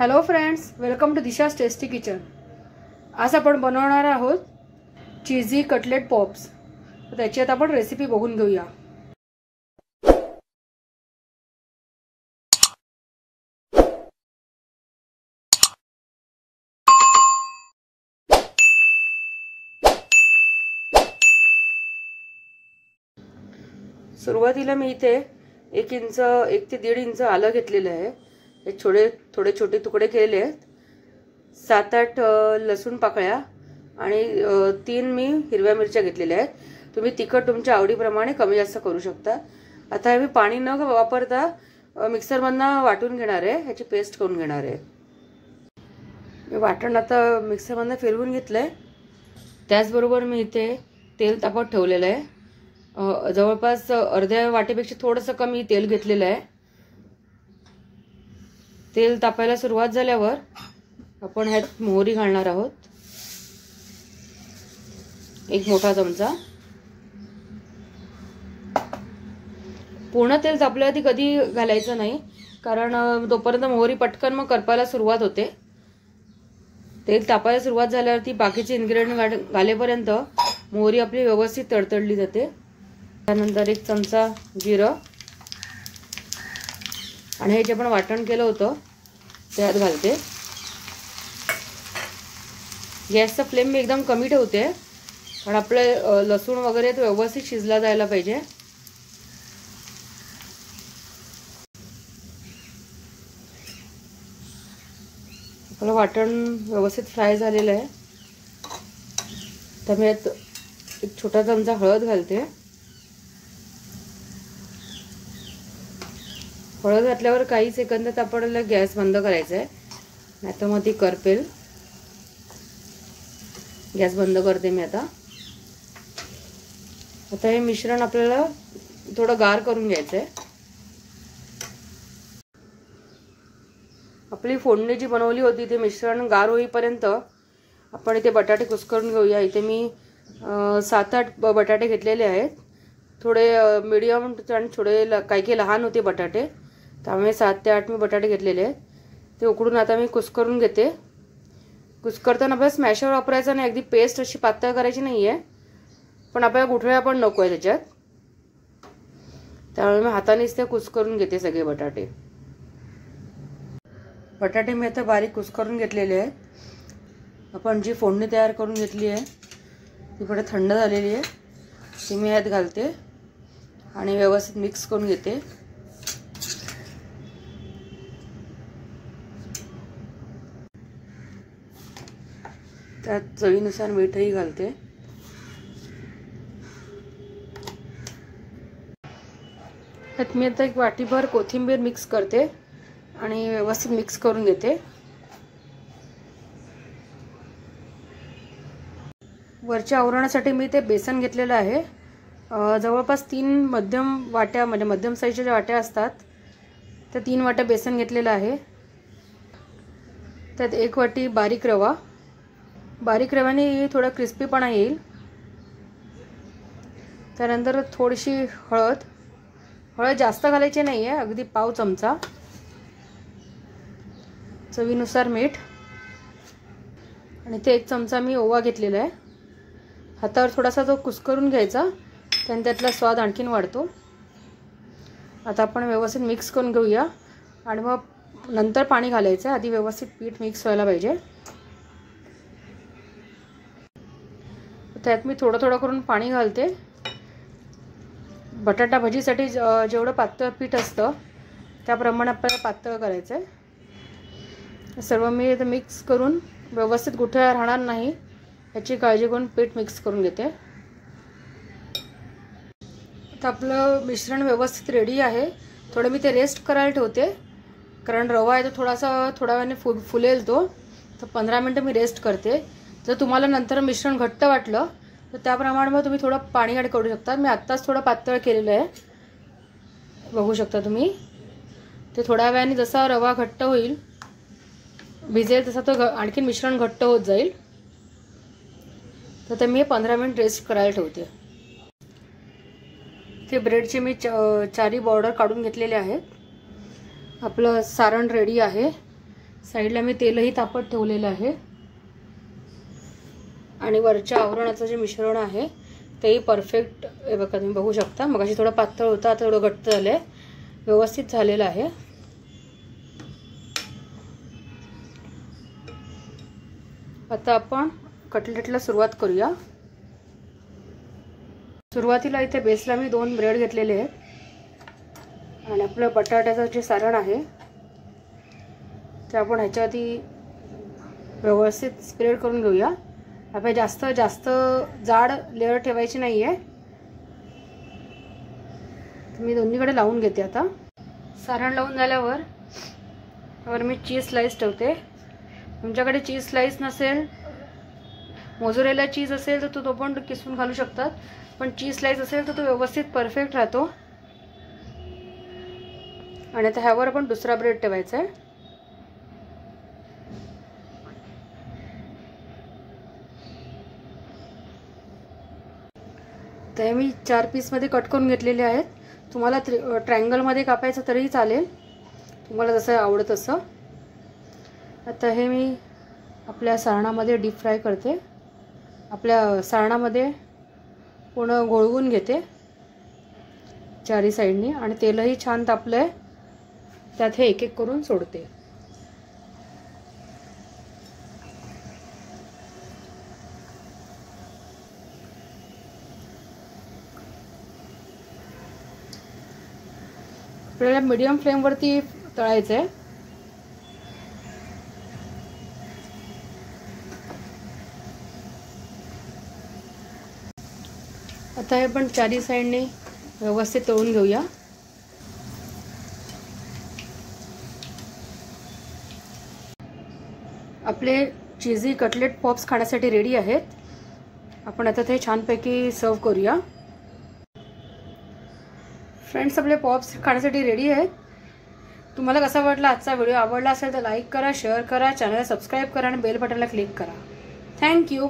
Hello friends, welcome to Disha's tasty kitchen. आज आपण बनवणार आहोत चीजी कटलेट पॉप्स। तर त्याची आता आपण रेसिपी बघून घेऊया। सुरुवातीला मी इथे 1 इंच 1 ते 1.5 इंच आलं घेतलेलं आहे। हे थोडे छोटे तुकडे केलेले आहेत। 7-8 लसूण पाकळ्या आणि 3 मी हिरव्या मिरच्या घेतलेल्या आहेत। तुम्ही तिखट तुमच्या आवडीप्रमाणे कमी जास्त करू शकता। आता हे मी पाणी न वापरता मिक्सर मधनं वाटून घेणार आहे, ह्याची पेस्ट करून घेणार आहे। मी वाटण आता मिक्सर मधनं फिरवून घेतलंय। त्याचबरोबर मी इथे तेल तापत ठेवलेलं आहे। जवळपास अर्ध्या वाटीपेक्षा थोडंसं कमी तेल घेतलेलं आहे। तेल तापायला सुरुवात झाल्यावर आपण ह्यात मोहरी घालणार आहोत, 1 मोठा चमचा। पूर्ण तेल तापल्याआधी कधी घालायचं नाही, कारण तोपर्यंत मोहरी पटकन मग करपायला सुरुवात होते। तेल तापायला सुरुवात झाल्यावरती बाकीचे इन्ग्रेडियंट घालेपर्यंत मोहरी आपली व्यवस्थित तडतडली जाते। त्यानंतर 1 चमचा जिरं आणि हे जे आपण वाटण केलं होतं त्यात घालते। गॅसचा फ्लेम मी एकदम कमी ठेवते, कारण आपले लसूण वगैरे तो व्यवस्थित शिजला जायला पाहिजे। आपलं वाटण व्यवस्थित फ्राय झालेलं आहे। तर मी यात 1 छोटा चमचा हळद घालते। हळद घातल्यावर काही सेकंदात आपल्याला गॅस बंद करायचा आहे, नाहीतर मग ती करपेल। गॅस बंद करते मी आता। आता हे मिश्रण आपल्याला थोडं गार करून घ्यायचं आहे। आपली फोडणी जी बनवली होती ते मिश्रण गार होईपर्यंत आपण इथे बटाटे कुस्करून घेऊया। इथे मी 7-8 बटाटे घेतलेले आहेत। थोडे मीडियम आणि थोडे काही लहान होते बटाटे, त्यामुळे 7 ते 8 मी बटाटे घेतलेले आहेत। ते उकडून आता मी कुस्करून घेते। कुस्करताना आपल्याला स्मॅशर वापरायचा नाही, अगदी पेस्ट अशी पातळ करायची नाही आहे, पण आपल्याला गुठळ्या पण नको आहे त्याच्यात, त्यामुळे मी हातानेच ते कुस्करून घेते सगळे बटाटे। बटाटे मी आता बारीक कुस्करून घेतलेले आहेत। आपण जी फोडणी तयार करून घेतली आहे ती थोडी थंड झालेली आहे, ती मी यात घालते आणि व्यवस्थित मिक्स करून घेते। त्यात चवीनुसार मीठही घालते। त्यात मी आता 1 वाटीभर कोथिंबीर मिक्स करते आणि व्यवस्थित मिक्स करून घेते। वरच्या आवरणासाठी मी ते बेसन घेतलेलं आहे। जवळपास 3 मध्यम वाट्या, म्हणजे मध्यम साईजच्या ज्या वाट्या असतात त्या 3 वाट्या बेसन घेतलेलं आहे। त्यात 1 वाटी बारीक रवा, बारीक रव्याने थोडा क्रिस्पीपणा येईल। त्यानंतर थोडीशी हळद जास्त घालायची नाही आहे, अगदी पाव चमचा। चवीनुसार मीठ आणि ते 1 चमचा मी ओवा घेतलेला आहे। हातावर थोडासा तो कुस्करून घ्यायचा, त्याने त्यातला स्वाद आणखीन वाढतो। आता आपण व्यवस्थित मिक्स करून घेऊया आणि मग नंतर पाणी घालायचं आहे। आधी व्यवस्थित पीठ मिक्स व्हायला पाहिजे। त्यात मी थोडं थोडं करून पाणी घालते। बटाटा भजीसाठी जेवढं पातळ पीठ असतं त्याप्रमाणे आपल्याला पातळ करायचं आहे। सर्व मी इथे मिक्स करून व्यवस्थित गुठळ्या राहणार नाही याची काळजी घेऊन पीठ मिक्स करून घेते। आता आपलं मिश्रण व्यवस्थित रेडी आहे। थोडं मी ते रेस्ट करायला ठेवते, कारण रवा आहे तो थोड्या वेळाने फुलेल तो, तर 15 मिनिटं मी रेस्ट करते। जर तुम्हाला नंतर मिश्रण घट्ट वाटलं तर त्याप्रमाणे मग तुम्ही थोडं पाणी ॲड करू शकता। मी आत्ताच थोडं पातळ केलेलं आहे, बघू शकता तुम्ही। ते थोड्या वेळाने जसा रवा घट्ट होईल, भिजेल, तसा तो आणखीन मिश्रण घट्ट होत जाईल। तर ते मी 15 मिनिट रेस्ट करायला ठेवते। ते ब्रेडचे मी 4ही बॉर्डर काढून घेतलेले आहेत। आपलं सारण रेडी आहे। साईडला मी तेलही तापत ठेवलेलं आहे आणि वरच्या आवरणाचं जे मिश्रण आहे तेही परफेक्ट हे बघा तुम्ही बघू शकता. मगाशी थोडं पातळ होतं, आता थोडं घट्ट झालंय, व्यवस्थित झालेलं आहे. आता आपण कटलेटला सुरुवात करूया. सुरुवातीला इथे बेसला मी 2 ब्रेड घेतलेले आहेत आणि आपलं बटाट्याचं जे सारण आहे ते आपण ह्याच्या आधी व्यवस्थित स्प्रेड करून घेऊया. आपल्याला जास्त जाड लेअर ठेवायची नाही आहे. मी दोन्हीकडे लावून घेते. आता सारण लावून झाल्यावर मी चीज स्लाइस ठेवते. तुमच्याकडे चीज स्लाइस नसेल, मोझरेला चीज असेल तर तो पण किसून घालू शकतात, पण चीज स्लाइस असेल तर तो व्यवस्थित परफेक्ट राहतो. आणि आता ह्यावर आपण दुसरा ब्रेड ठेवायचा आहे. तर मी 4 पीसमध्ये कट करून घेतलेले आहेत. तुम्हाला ट्रायंगलमध्ये कापायचं तरीही चालेल, तुम्हाला जसं आवडत तसं. आता हे मी आपल्या सारणामध्ये डीप फ्राय करते. आपल्या सारणामध्ये पूर्ण घोळवून घेते चारी साईडनी आणि तेलही छान तापलं आहे, त्यात हे एक एक करून सोडते. आपल्याला मीडियम फ्लेमवरती तळायचं आहे. आता हे पण चारी साईडने व्यवस्थित तळून घेऊया. आपले चीजी कटलेट पॉप्स खाण्यासाठी रेडी आहेत. आपण आता ते छानपैकी सर्व करूया. फ्रेंड्स, आपले पॉप्स खाण्यासाठी रेडी आहेत. तुम्हाला कसा वाटला आजचा व्हिडिओ? आवडला असेल तर लाईक करा, शेअर करा, चॅनलला सबस्क्राईब करा आणि बेल बटनला क्लिक करा. थँक्यू.